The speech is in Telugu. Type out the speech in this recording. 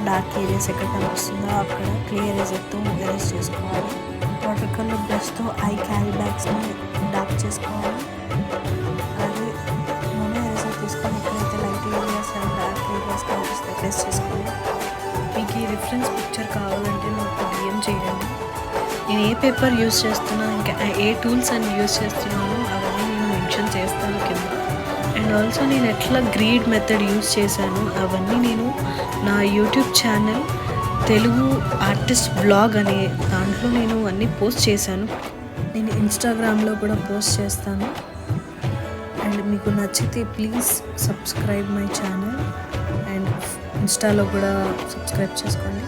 డార్క్ ఏరియాస్ ఎక్కడ కనిపిస్తుందో అక్కడ క్లియర్ ఎరేజర్తో ఎరేజ్ చేసుకోవాలి. వాటర్ కలర్ బ్రష్తో ఐ క్యారీ బ్యాగ్స్ని డార్క్ చేసుకోవాలి. అలాగే మొన్న ఎరేజర్ తీసుకొని ఎక్కడైతే light areas and dark areas కనిపిస్తే ఎరేజ్ చేసుకోవాలి. మీకు ఈ రిఫరెన్స్ పిక్చర్ కావాలంటే నాకు DM చేయండి. నేను ఏ పేపర్ యూజ్ చేస్తున్నాను, ఇంకా ఏ టూల్స్ అని యూజ్ చేస్తున్నానో అవన్నీ నేను మెన్షన్ చేస్తాను కింద. అండ్ ఆల్సో నేను ఎట్లా గ్రీడ్ మెథడ్ యూజ్ చేశాను అవన్నీ నేను నా YouTube channel Telugu artist blog అనే దాంట్లో నేను అన్నీ పోస్ట్ చేశాను. నేను ఇన్స్టాగ్రామ్లో కూడా పోస్ట్ చేస్తాను. అండ్ మీకు నచ్చితే please subscribe my channel and ఇన్స్టాలో కూడా సబ్స్క్రైబ్ చేసుకోండి.